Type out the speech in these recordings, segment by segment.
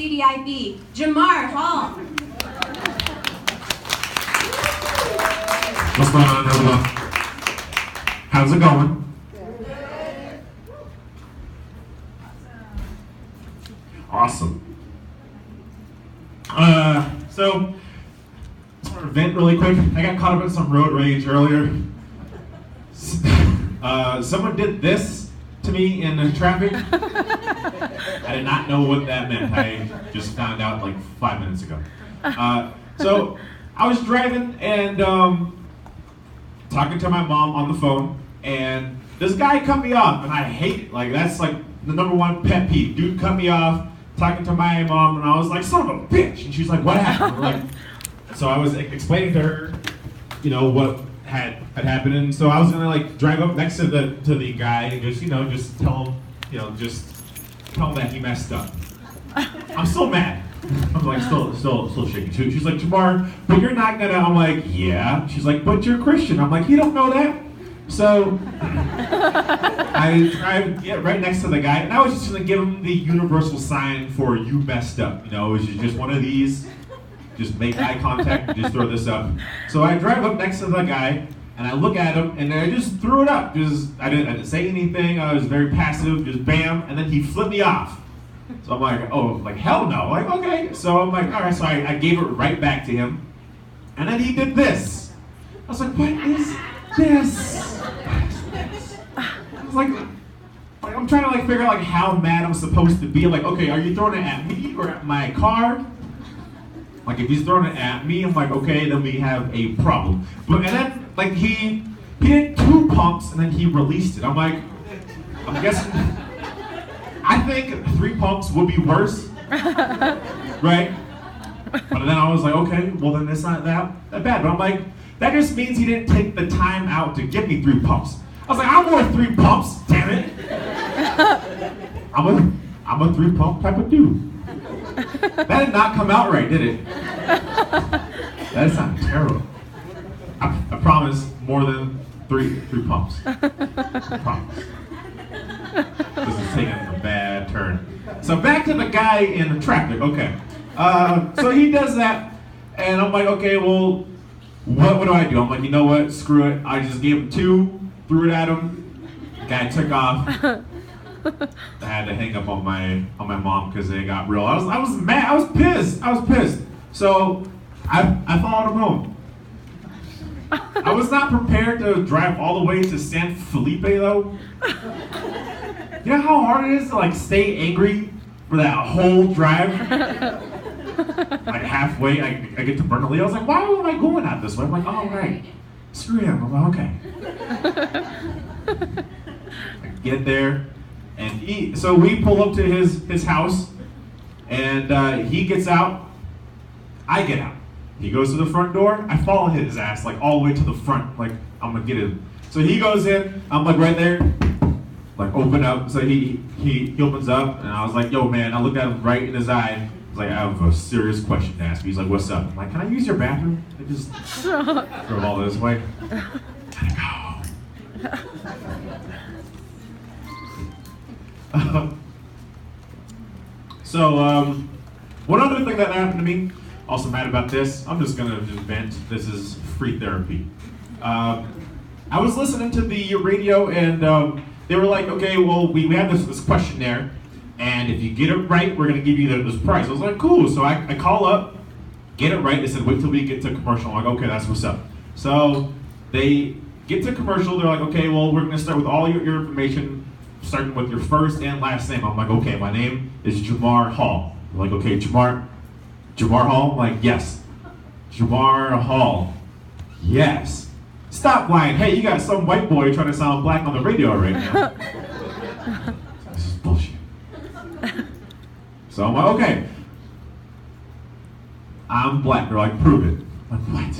CDIB, Jamar Hall. What's going on, everyone? How's it going? Awesome. So, just want to vent really quick. I got caught up in some road rage earlier. Someone did this to me in traffic. I did not know what that meant. I just found out like 5 minutes ago. So, I was driving and talking to my mom on the phone, and this guy cut me off, and I hate it. Like, that's like the #1 pet peeve. Dude cut me off, talking to my mom, and I was like, son of a bitch. And she's like, what happened? Like, so I was explaining to her, you know, what had happened. And so I was gonna like drive up next to the guy and just, you know, just tell him, you know, just tell him that he messed up. I'm still mad. I'm like still shaking. She's like, Jamar, but you're not gonna. I'm like, yeah. She's like, but you're Christian. I'm like, you don't know that. So I drive right next to the guy, and I was just gonna give him the universal sign for you messed up. You know, it was just one of these. Just make eye contact and just throw this up. So I drive up next to the guy, and I look at him, and I just threw it up. I didn't say anything. I was very passive. Just bam, and then he flipped me off. So I'm like, oh, like hell no. Like, okay. So I'm like, all right. So I gave it right back to him, and then he did this. I was like, what is this? I was like I'm trying to like figure out like how mad I'm supposed to be. Like, okay, are you throwing it at me or at my car? Like, if he's throwing it at me, I'm like, okay, then we have a problem. But and then like he did 2 pumps and then he released it. I'm like, I'm guessing. I think 3 pumps would be worse, right? But then I was like, okay, well then it's not that bad. But I'm like, that just means he didn't take the time out to give me 3 pumps. I was like, I'm worth 3 pumps, damn it. I'm a 3 pump type of dude. That did not come out right, did it? That sounded terrible. I promise more than three pumps. I promise. This is taking a bad turn. So back to the guy in the traffic. Okay. So he does that, and I'm like, okay, well, what do I do? I'm like, you know what? Screw it. I just gave him 2, threw it at him. The guy took off. I had to hang up on my mom because it got real. I was mad. I was pissed. So I followed him home. I was not prepared to drive all the way to San Felipe though. You know how hard it is to like stay angry for that whole drive? Like halfway, I get to Bernalillo. I was like, why am I going out this way? I'm like, oh right, screw him. I'm like, okay. I get there, and so we pull up to his house, and he gets out. I get out. He goes to the front door. I follow his ass like all the way to the front. Like I'm gonna get him. So he goes in. I'm like right there. Like open up. So he opens up, and I was like, yo man. I looked at him right in his eye. I was like, I have a serious question to ask you. He's like, what's up? I'm like, can I use your bathroom? I just drove all this way. Gotta go. So one other thing that happened to me. Also mad about this. I'm just gonna vent. This is free therapy. I was listening to the radio, and they were like, okay, well, we have this questionnaire, and if you get it right, we're gonna give you this prize. I was like, cool. So I call up, get it right. They said, wait till we get to commercial. I'm like, okay, that's what's up. So they get to commercial. They're like, okay, well, we're gonna start with all your information, starting with your first and last name. I'm like, okay, my name is Jamar Hall. They're like, okay, Jamar Hall? I'm like, yes. Jamar Hall. Yes. Stop lying. Hey, you got some white boy trying to sound black on the radio right now. This is bullshit. So I'm like, okay. I'm black. They're like, prove it. I'm like, what?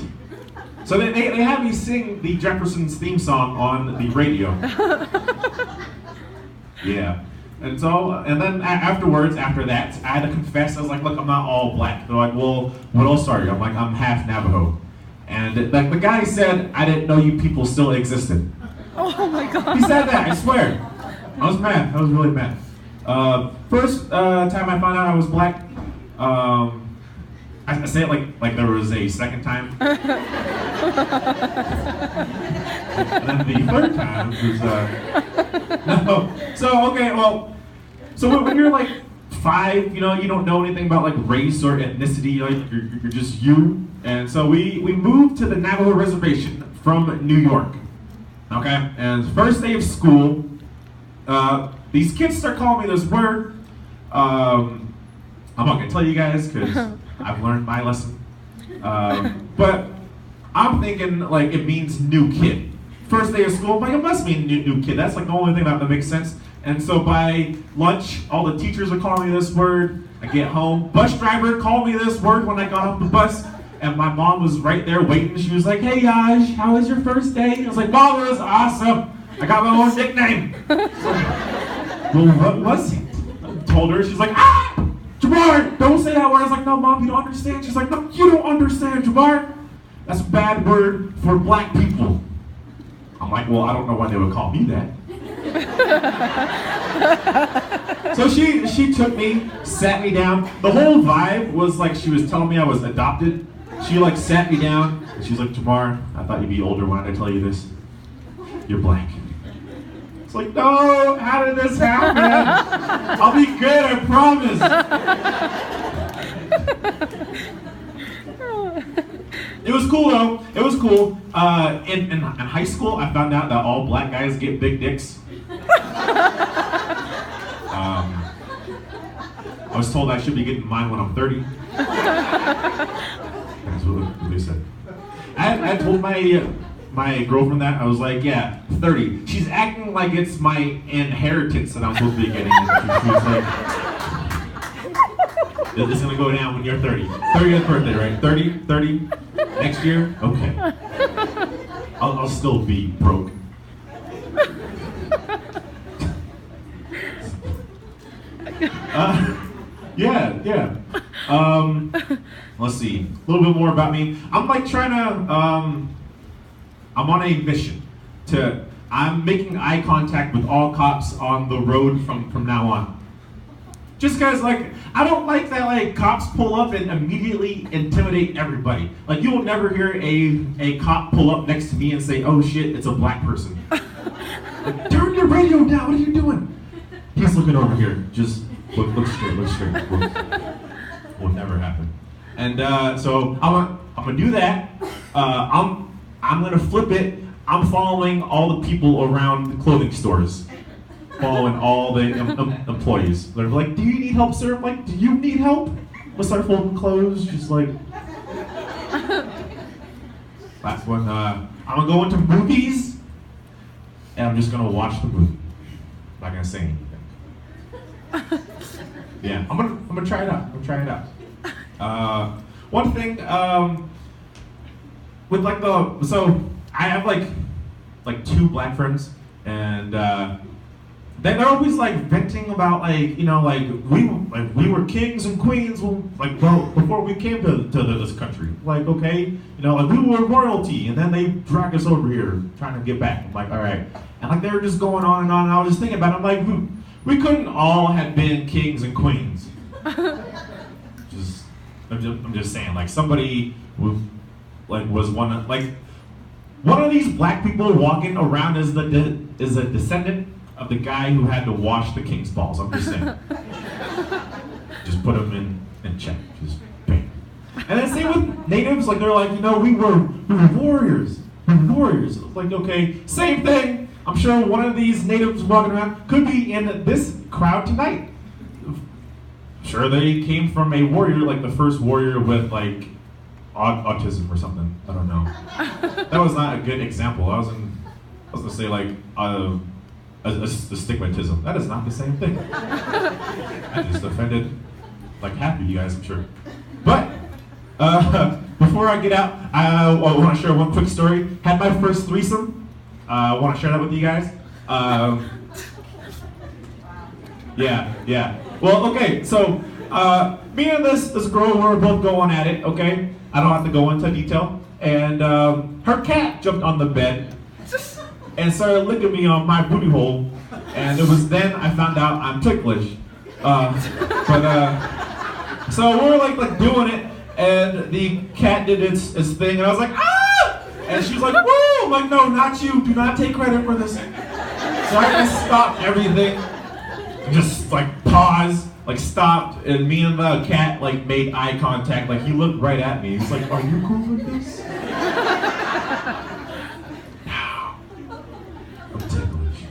So they have me sing the Jeffersons theme song on the radio. Yeah. And so, and then afterwards, after that, I had to confess. I was like, look, I'm not all black. They're like, well, what else are you? I'm like, I'm half Navajo. And like the guy said, I didn't know you people still existed. Oh my God. He said that, I swear. I was mad. I was really mad. First time I found out I was black, I say it like there was a second time. And then the third time was no. So okay, well, so when you're like 5, you don't know anything about like race or ethnicity. You're just you. And so we moved to the Navajo reservation from New York. Okay, and first day of school, these kids start calling me this word. I'm not gonna tell you guys because I've learned my lesson. But I'm thinking like it means new kid. First day of school, I'm like, it must mean new kid. That's like the only thing that makes sense. And so by lunch, all the teachers are calling me this word. I get home, bus driver called me this word when I got off the bus. And my mom was right there waiting. She was like, hey Yash, how was your first day? I was like, Mom, it was awesome. I got my own nickname. Well, what was it? I told her, she's like, Jamar, don't say that word. I was like, no, Mom, you don't understand. She's like, no, you don't understand, Jamar. That's a bad word for black people. I'm like, well, I don't know why they would call me that. So she took me, sat me down. The whole vibe was like she was telling me I was adopted. She like sat me down, and she's like, Jamar, I thought you'd be older when I tell you this. You're black. It's like, no, how did this happen? I'll be good, I promise. It was cool though. It was cool. In high school, I found out that all black guys get big dicks. I was told I should be getting mine when I'm 30. That's what they said. I told my girlfriend that. I was like, yeah, 30. She's acting like it's my inheritance that I'm supposed to be getting. She was like, this is gonna go down when you're 30. 30th birthday, right? 30 next year? Okay. I'll still be broke. Yeah. Let's see. A little bit more about me. I'm like trying to, I'm on a mission I'm making eye contact with all cops on the road from now on. Just cause like, I don't like that like cops pull up and immediately intimidate everybody. Like you will never hear a cop pull up next to me and say, oh shit, it's a black person. Like, turn your radio down, what are you doing? He's looking over here, just look straight. Will never happen. And so I'm gonna do that. I'm gonna flip it. I'm following all the people around the clothing stores. Following all the employees. They're like, do you need help, sir? I'm like, do you need help? We'll start folding clothes, just like. Last one, I'm gonna go into movies, and I'm just gonna watch the movie. I'm not gonna say anything. Yeah, I'm gonna try it out. One thing, with like so I have like 2 black friends, and they're always like venting about like we were kings and queens before we came to this country. Like okay, like we were royalty, and then they dragged us over here trying to get back. I'm like all right, and like they were just going on and on. And I was just thinking about it. I'm like we couldn't all have been kings and queens. I'm just saying like somebody was one of these black people walking around as a descendant of the guy who had to wash the king's balls. I'm just saying. Just put them in check. Just bang. And then same with natives. Like they're like, we were warriors. We were warriors. It's like okay, same thing. I'm sure one of these natives walking around could be in this crowd tonight. Sure, they came from a warrior, like the first warrior with like autism or something. I don't know. That was not a good example. I was gonna say like a stigmatism. That is not the same thing. I just offended like half of you guys, I'm sure. But before I get out, I want to share one quick story. Had my first threesome. I want to share that with you guys. Yeah. Well, okay. So me and this girl were both going at it. Okay. I don't have to go into detail. And her cat jumped on the bed and started licking me on my booty hole. And it was then I found out I'm ticklish. So we were like doing it, and the cat did its thing, and I was like, ah! And she was like, woo! I'm like, no, not you. Do not take credit for this. So I just stopped everything, just like paused, like stopped, and me and the cat like made eye contact. Like he looked right at me. He's like, are you cool with this? No. I'm ticklish.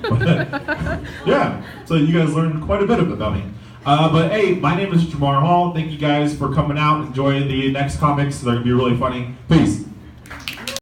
But, yeah, so you guys learned quite a bit about me. But hey, my name is Jamar Hall. Thank you guys for coming out, enjoying the next comics. They're going to be really funny. Peace.